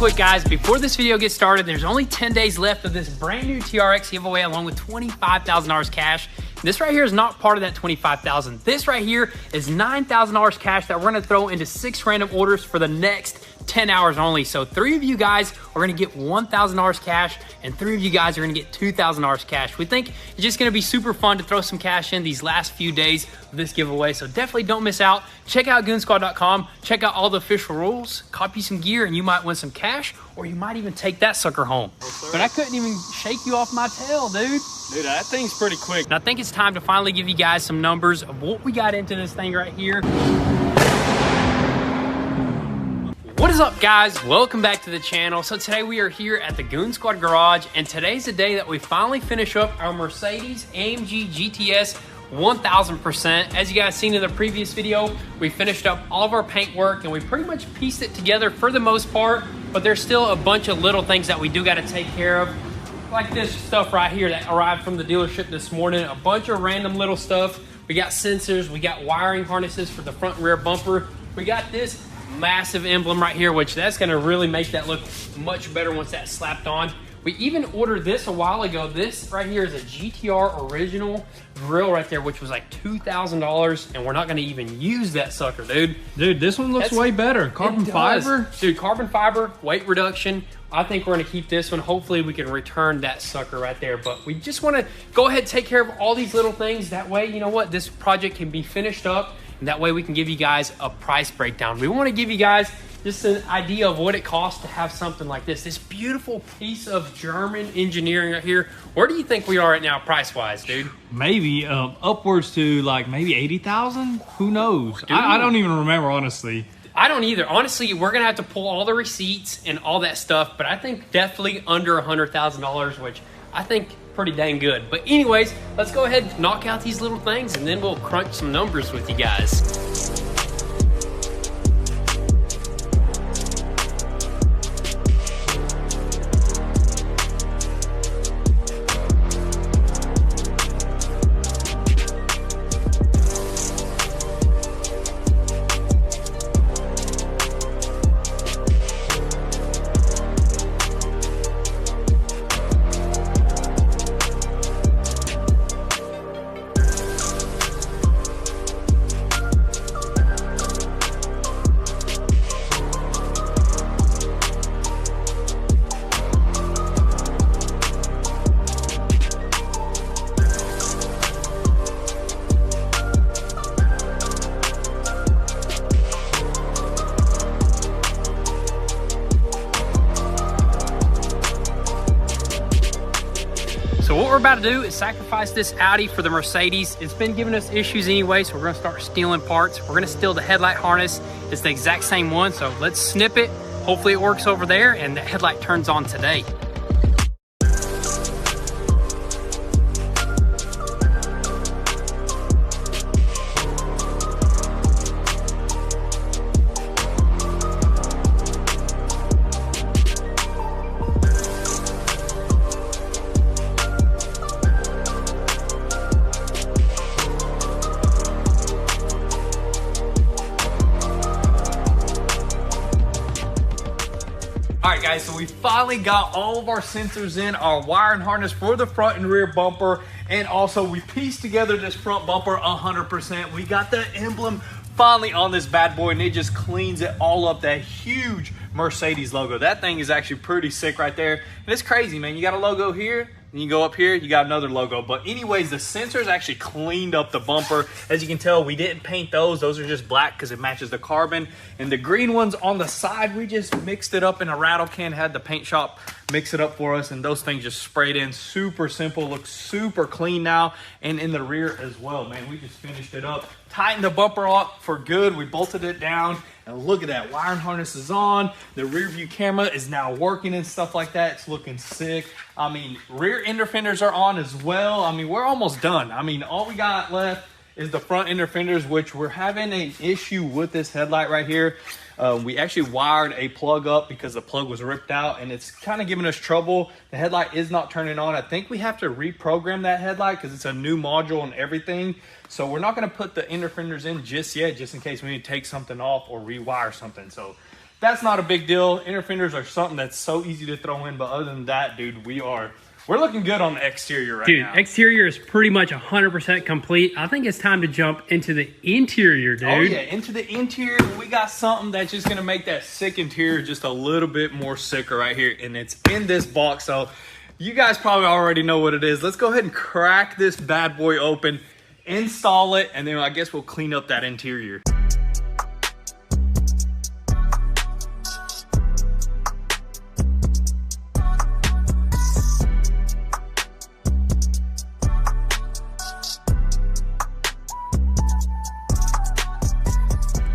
quick, guys, before this video gets started, there's only 10 days left of this brand new TRX giveaway along with $25,000 cash. This right here is not part of that $25,000. This right here is $9,000 cash that we're gonna throw into 6 random orders for the next 10 hours only. So 3 of you guys are gonna get $1,000 cash and 3 of you guys are gonna get $2,000 cash. We think it's just gonna be super fun to throw some cash in these last few days of this giveaway. So definitely don't miss out. Check out GOONZQUAD.com, check out all the official rules, copy some gear, and you might win some cash, or you might even take that sucker home. But I couldn't even shake you off my tail, dude. Dude, that thing's pretty quick. And I think it's time to finally give you guys some numbers of what we got into this thing right here. What is up, guys? Welcome back to the channel. So today we are here at the GOONZQUAD garage, and today's the day that we finally finish up our Mercedes AMG GTS 1000%. As you guys seen in the previous video, we finished up all of our paint work and we pretty much pieced it together for the most part, but there's still a bunch of little things that we do got to take care of, like this stuff right here that arrived from the dealership this morning. A bunch of random little stuff. We got sensors, we got wiring harnesses for the front and rear bumper. We got this massive emblem right here, which that's going to really make that look much better once that's slapped on. We even ordered this a while ago. This right here is a GTR original grill right there, which was like $2,000, and we're not going to even use that sucker, dude. Dude, this one looks way better. Carbon fiber. Dude, carbon fiber, weight reduction. I think we're going to keep this one. Hopefully we can return that sucker right there, but we just want to go ahead and take care of all these little things. That way, you know what, this project can be finished up, and that way we can give you guys a price breakdown. We want to give you guys just an idea of what it costs to have something like this beautiful piece of German engineering right here. Where do you think we are right now price-wise, dude? Maybe upwards to like maybe 80,000. Who knows? I don't even remember, honestly. I don't either. Honestly, we're gonna have to pull all the receipts and all that stuff, but I think definitely under $100,000, which I think pretty dang good. But anyways, let's go ahead and knock out these little things and then we'll crunch some numbers with you guys. So what we're about to do is sacrifice this Audi for the Mercedes. It's been giving us issues anyway, so we're gonna start stealing parts. We're gonna steal the headlight harness. It's the exact same one, so let's snip it. Hopefully it works over there and the headlight turns on today. All right, guys, so we finally got all of our sensors in, our wiring harness for the front and rear bumper, and also we pieced together this front bumper 100%. We got the emblem finally on this bad boy, and it just cleans it all up, that huge Mercedes logo. That thing is actually pretty sick right there. And it's crazy, man. You got a logo here, and you go up here, you got another logo. But anyways, the sensors actually cleaned up the bumper. As you can tell, we didn't paint those. Those are just black because it matches the carbon. And the green ones on the side, we just mixed it up in a rattle can, had the paint shop mix it up for us, and those things just sprayed in. Super simple, looks super clean now. And in the rear as well, man, we just finished it up. Tightened the bumper up for good. We bolted it down. And look at that, wiring harness is on. The rear view camera is now working and stuff like that. It's looking sick. I mean, rear ender fenders are on as well. I mean, we're almost done. I mean, all we got left is the front ender fenders, which we're having an issue with this headlight right here. We actually wired a plug up because the plug was ripped out and it's kind of giving us trouble. The headlight is not turning on. I think we have to reprogram that headlight because it's a new module and everything. So we're not going to put the ender fenders in just yet, just in case we need to take something off or rewire something. So that's not a big deal. Inner fenders are something that's so easy to throw in, but other than that, dude, we're looking good on the exterior right now. Dude, exterior is pretty much 100% complete. I think it's time to jump into the interior, dude. Oh yeah, into the interior. We got something that's just gonna make that sick interior just a little bit more sicker right here, and it's in this box. So you guys probably already know what it is. Let's go ahead and crack this bad boy open, install it, and then I guess we'll clean up that interior.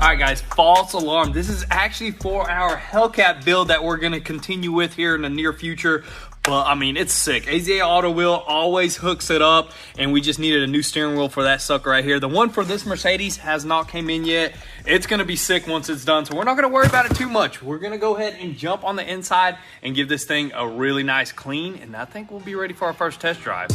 All right, guys, false alarm. This is actually for our Hellcat build that we're gonna continue with here in the near future. But I mean, it's sick. AZA Auto Wheel always hooks it up, and we just needed a new steering wheel for that sucker right here. The one for this Mercedes has not came in yet. It's gonna be sick once it's done, so we're not gonna worry about it too much. We're gonna go ahead and jump on the inside and give this thing a really nice clean, and I think we'll be ready for our first test drive.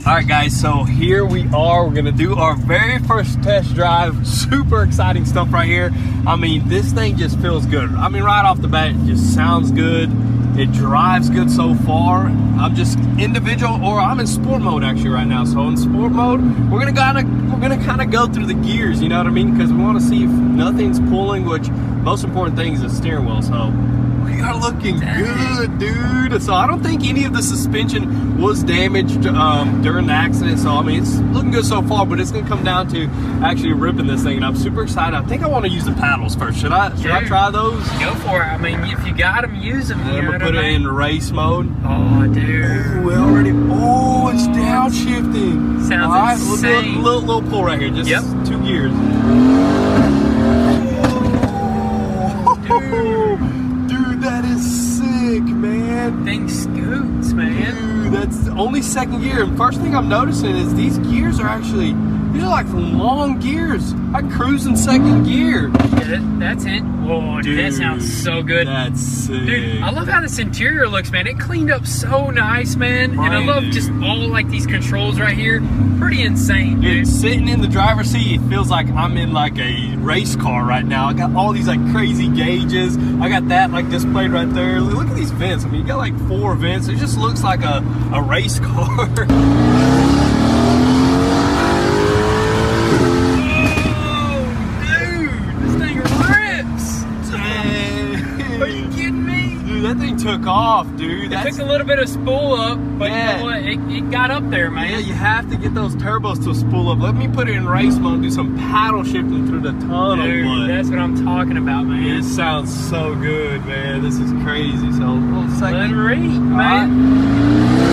All right, guys, so here we are. We're gonna do our very first test drive. Super exciting stuff right here. I mean, this thing just feels good. I mean, right off the bat, it just sounds good. It drives good so far. I'm just individual, or I'm in sport mode actually right now. So in sport mode, we're gonna kind of go through the gears, you know what I mean? Because we want to see if nothing's pulling, which most important thing is the steering wheel. So we are looking good, dude. So I don't think any of the suspension was damaged during the accident. So I mean, it's looking good so far, but it's gonna come down to actually ripping this thing, and I'm super excited. I think I want to use the paddles first. Should I try those? Go for it. I mean, if you got them, use them. I'm gonna put it in race mode. Oh, dude. Oh, it's downshifting. Sounds all right, insane. Little pull right here, just 2 gears. Dude, that is sick, man. Thing scoots, man. Dude, that's only second gear. And first thing I'm noticing is these gears are actually, these are like long gears. I cruise in second gear. Yeah, that's it. Whoa, dude, that sounds so good. That's sick. Dude, I love how this interior looks, man. It cleaned up so nice, man. Right, and I love just all like these controls right here. Pretty insane, dude. Sitting in the driver's seat, it feels like I'm in like a race car right now. I got all these like crazy gauges. I got that like displayed right there. Look at these vents. I mean, you got like 4 vents. It just looks like a race car. That thing took off, dude. It took a little bit of spool up, but you know what? It got up there, man. Yeah, you have to get those turbos to spool up. Let me put it in race mode, do some paddle shifting through the tunnel. Dude, that's what I'm talking about, man. It sounds so good, man. This is crazy. So, a little second. Let it read, man.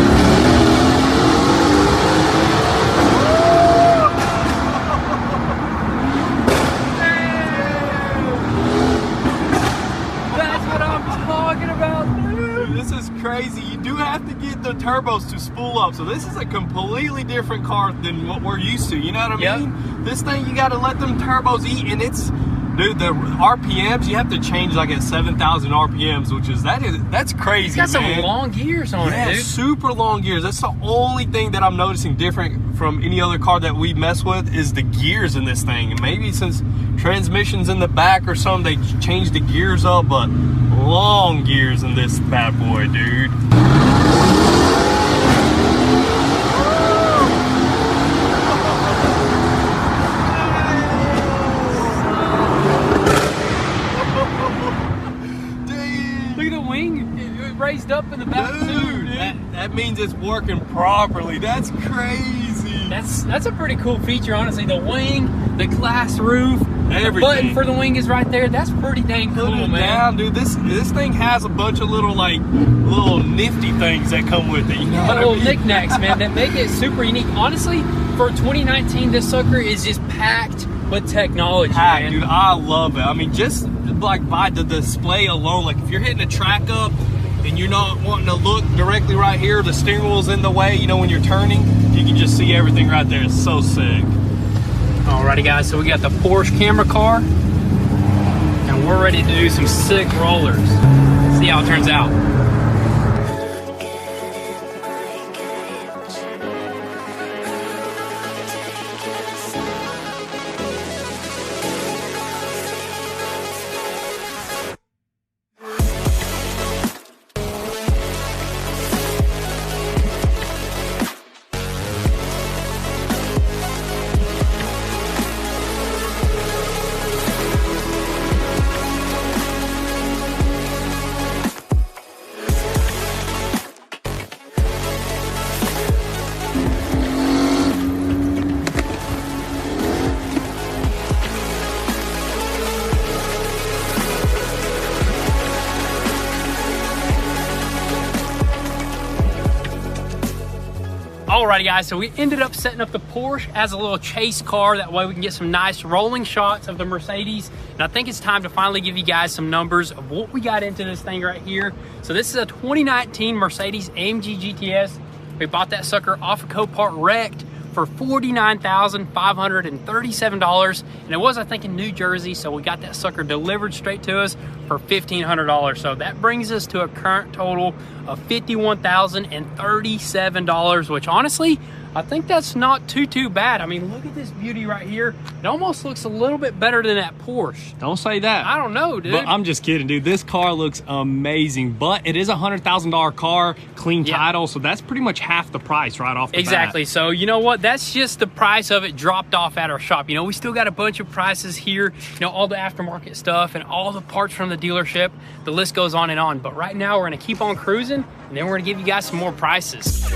Crazy. You do have to get the turbos to spool up, so this is a completely different car than what we're used to, you know what I mean? This thing, you got to let them turbos eat, and it's, dude, the RPMs, you have to change like at 7,000 RPMs, which is, that's crazy. It's got some long gears on it, dude. Super long gears. That's the only thing that I'm noticing different from any other car that we mess with is the gears in this thing. And maybe since transmission's in the back or something, they changed the gears up, but long gears in this bad boy, dude. Look at the wing. It raised up in the back, dude. That means it's working properly. That's crazy. That's a pretty cool feature, honestly. The wing, the glass roof, the button for the wing is right there. That's pretty dang cool, man. Down, dude. This thing has a bunch of little nifty things that come with it. You know what I little mean? knickknacks, man, that make it super unique. Honestly, for 2019, this sucker is just packed with technology, man. Dude, I love it. I mean, just like by the display alone, like if you're hitting a track up and you're not wanting to look directly right here, the steering wheel's in the way, you know, when you're turning, you can just see everything right there. It's so sick. Alrighty, guys, so we got the Porsche camera car, and we're ready to do some sick rollers. See how it turns out. Alrighty, guys, so we ended up setting up the Porsche as a little chase car. That way we can get some nice rolling shots of the Mercedes. And I think it's time to finally give you guys some numbers of what we got into this thing right here. So this is a 2019 Mercedes AMG GTS. We bought that sucker off of Copart wrecked for $49,537, and it was, I think, in New Jersey, so we got that sucker delivered straight to us for $1,500. So that brings us to a current total of $51,037, which honestly, I think that's not too bad. I mean, look at this beauty right here. It almost looks a little bit better than that Porsche. Don't say that. I don't know, dude. But I'm just kidding, dude. This car looks amazing, but it is a $100,000 car, clean title, so that's pretty much half the price right off the bat. Exactly. So you know what? That's just the price of it dropped off at our shop. You know, we still got a bunch of prices here. You know, all the aftermarket stuff and all the parts from the dealership. The list goes on and on. But right now, we're gonna keep on cruising, and then we're gonna give you guys some more prices.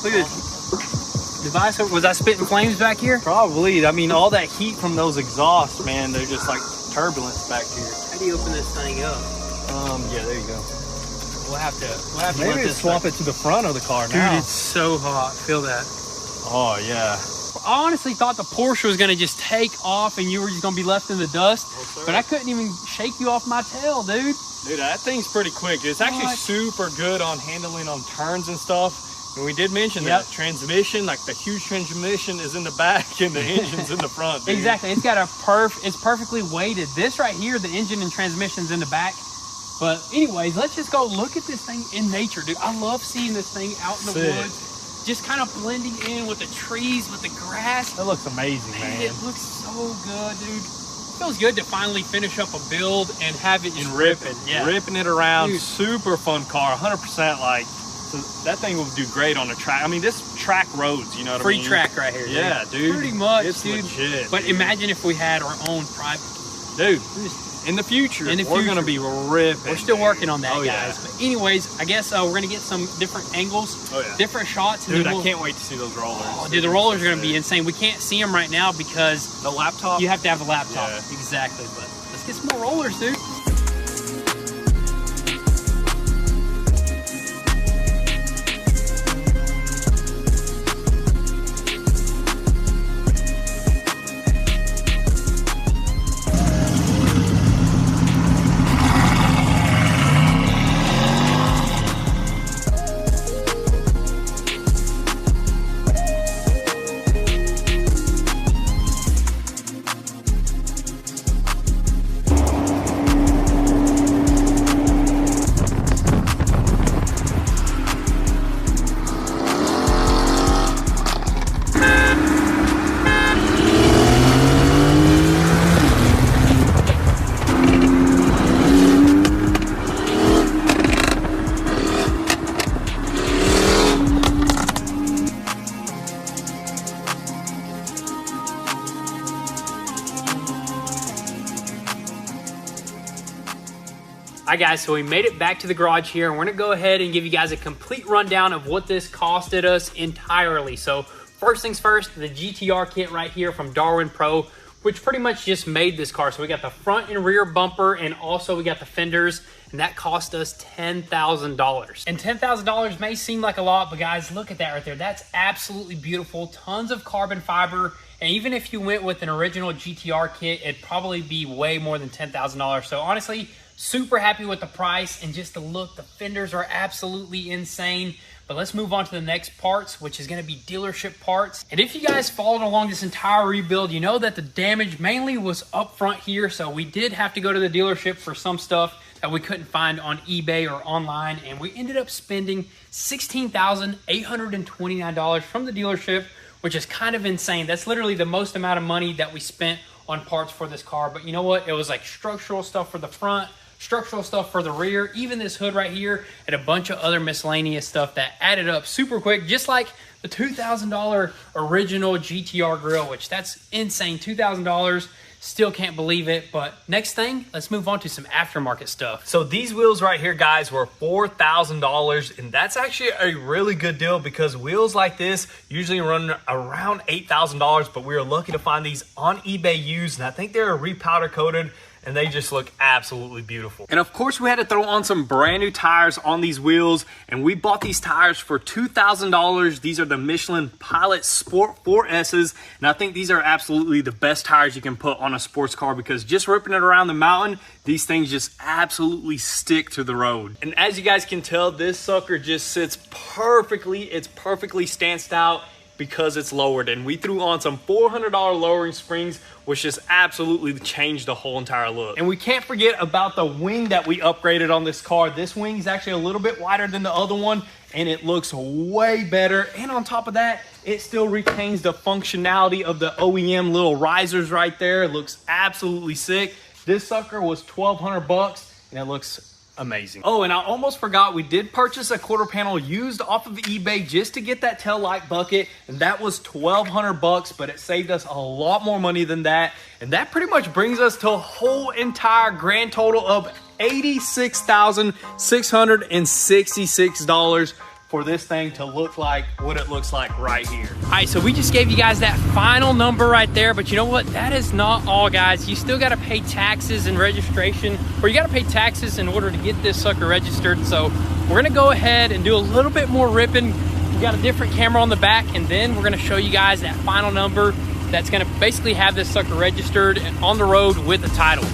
Look at this device. Was I spitting flames back here? Probably. I mean, all that heat from those exhausts, man, they're just like turbulence back here. How do you open this thing up? Yeah, there you go. We'll have to Maybe swap it to the front of the car now. Dude, it's so hot. Feel that. Oh, yeah. I honestly thought the Porsche was gonna just take off and you were just gonna be left in the dust, but I couldn't even shake you off my tail, dude. Dude, that thing's pretty quick. It's actually super good on handling on turns and stuff. And we did mention that transmission, like the huge transmission is in the back and the engine's in the front. Dude. Exactly. It's got it's perfectly weighted. This right here, the engine and transmission's in the back. But anyways, let's just go look at this thing in nature, dude. I love seeing this thing out in the woods, just kind of blending in with the trees, with the grass. That looks amazing, man. It looks so good, dude. It feels good to finally finish up a build and have it just ripping. Yeah. Ripping it around. Dude. Super fun car, 100% like. So that thing will do great on a track. I mean, this track roads, you know what I mean? Free track right here. Yeah, dude. Pretty much, it's dude. Legit, but dude. imagine if we had our own private. Dude, in the future, we're going to be ripping. We're still working on that, guys. Yeah. But anyways, I guess we're going to get some different angles, different shots. Dude, I can't wait to see those rollers. Oh, dude, the rollers are going to be insane. We can't see them right now because the laptop. You have to have a laptop. Yeah. Exactly. But let's get some more rollers, dude. All right, guys, so we made it back to the garage here, and we're gonna go ahead and give you guys a complete rundown of what this costed us entirely. So first things first, the GTR kit right here from Darwin Pro, which pretty much just made this car. So we got the front and rear bumper, and also we got the fenders, and that cost us $10,000. And $10,000 may seem like a lot, but guys, look at that right there. That's absolutely beautiful. Tons of carbon fiber. And even if you went with an original GTR kit, it'd probably be way more than $10,000. So honestly, super happy with the price and just the look. The fenders are absolutely insane. But let's move on to the next parts, which is gonna be dealership parts. And if you guys followed along this entire rebuild, you know that the damage mainly was up front here. So we did have to go to the dealership for some stuff that we couldn't find on eBay or online. And we ended up spending $16,829 from the dealership, which is kind of insane. That's literally the most amount of money that we spent on parts for this car. But you know what? It was like structural stuff for the front, structural stuff for the rear, even this hood right here, and a bunch of other miscellaneous stuff that added up super quick, just like the $2,000 original GTR grill, which that's insane. $2,000, still can't believe it. But next thing, let's move on to some aftermarket stuff. So these wheels right here, guys, were $4,000, and that's actually a really good deal because wheels like this usually run around $8,000, but we were lucky to find these on eBay used, and I think they're repowder coated, and they just look absolutely beautiful. And of course, we had to throw on some brand new tires on these wheels, and we bought these tires for $2,000. These are the Michelin Pilot Sport 4S's, and I think these are absolutely the best tires you can put on a sports car because just ripping it around the mountain, these things just absolutely stick to the road. And as you guys can tell, this sucker just sits perfectly. It's perfectly stanced out because it's lowered, and we threw on some $400 lowering springs, which just absolutely changed the whole entire look. And we can't forget about the wing that we upgraded on this car. This wing is actually a little bit wider than the other one, and it looks way better. And on top of that, it still retains the functionality of the OEM little risers right there. It looks absolutely sick. This sucker was $1,200, and it looks amazing. Oh, and I almost forgot, we did purchase a quarter panel used off of eBay just to get that tail light bucket, and that was $1,200, but it saved us a lot more money than that. And that pretty much brings us to a whole entire grand total of $86,666 for this thing to look like what it looks like right here. All right, so we just gave you guys that final number right there, but you know what? That is not all, guys. You still gotta pay taxes and registration, or you gotta pay taxes in order to get this sucker registered. So we're gonna go ahead and do a little bit more ripping. We got a different camera on the back, and then we're gonna show you guys that final number that's gonna basically have this sucker registered and on the road with a title.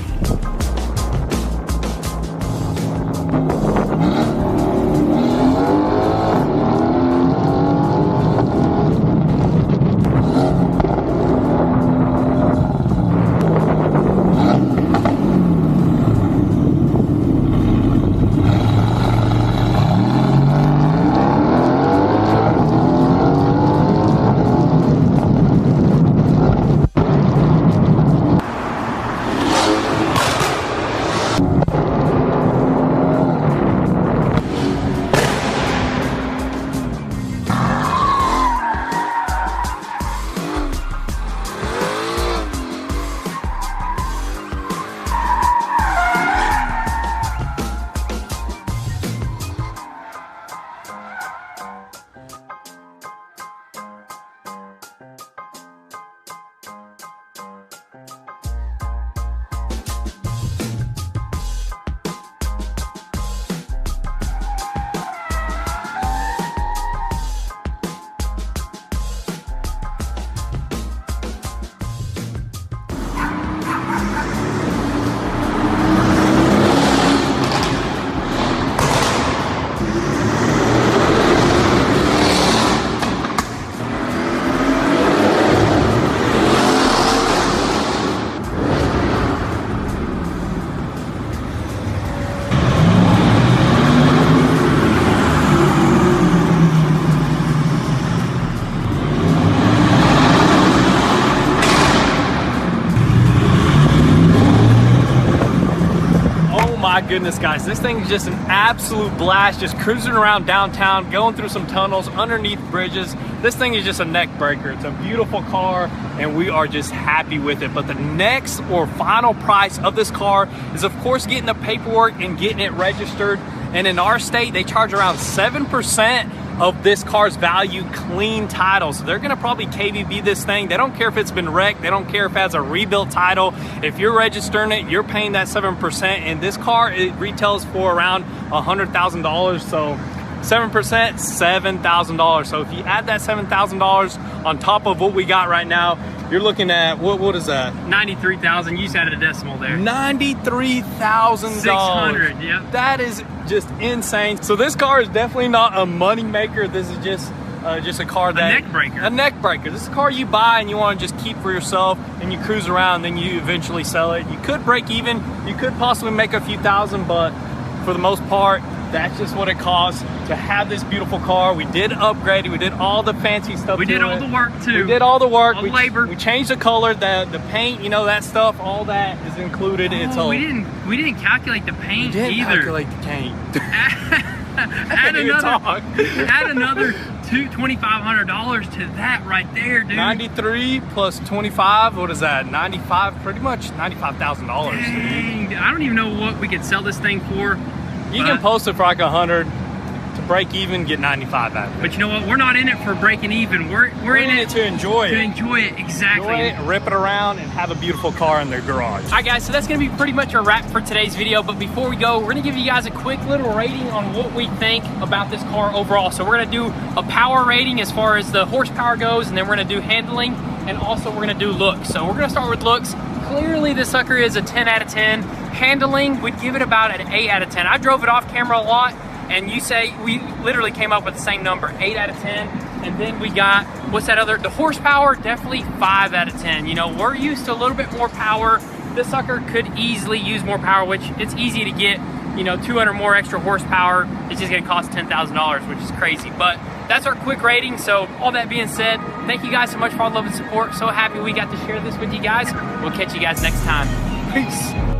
goodness, guys, this thing is just an absolute blast. Just cruising around downtown, going through some tunnels, underneath bridges. This thing is just a neck breaker. It's a beautiful car, and we are just happy with it. But the next or final price of this car is, of course, getting the paperwork and getting it registered. And in our state, they charge around 7% of this car's value clean title. So they're gonna probably KBB this thing. They don't care if it's been wrecked. They don't care if it has a rebuilt title. If you're registering it, you're paying that 7%. And this car, it retails for around $100,000. So 7%, $7,000. So if you add that $7,000 on top of what we got right now, you're looking at, what is that? 93,000. You just added a decimal there. $93,000. 600. Yep. That is just insane. So this car is definitely not a money maker. This is just a car that a neck breaker. A neck breaker. This is a car you buy and you want to just keep for yourself, and you cruise around, then you eventually sell it. You could break even. You could possibly make a few thousand, but for the most part, that's just what it costs to have this beautiful car. We did upgrade it. We did all the fancy stuff. We did all the work too. We did all the work. All the labor. We changed the color, the paint, you know, that stuff. All that is included. It's all. We didn't calculate the paint We didn't either. calculate the paint. add another $2,500 to that right there, dude. 93 plus 25. What is that? 95. Pretty much $95,000. Dang, I don't even know what we could sell this thing for. You can post it for like 100 to break even, get 95 out of it. But you know what? We're not in it for breaking even. We're in it to enjoy it. To enjoy it, exactly. Enjoy it, rip it around, and have a beautiful car in their garage. All right, guys, so that's going to be pretty much a wrap for today's video. But before we go, we're going to give you guys a quick little rating on what we think about this car overall. So we're going to do a power rating as far as the horsepower goes, and then we're going to do handling, and also we're going to do looks. So we're going to start with looks. Clearly, this sucker is a 10 out of 10. Handling, we'd give it about an 8 out of 10. I drove it off camera a lot, and you say we literally came up with the same number, 8 out of 10. And then we got, what's that other? The horsepower, definitely 5 out of 10. You know, we're used to a little bit more power. This sucker could easily use more power, which it's easy to get, you know, 200 more extra horsepower. It's just gonna cost $10,000, which is crazy. But that's our quick rating. So all that being said, thank you guys so much for all the love and support. So happy we got to share this with you guys. We'll catch you guys next time. Peace.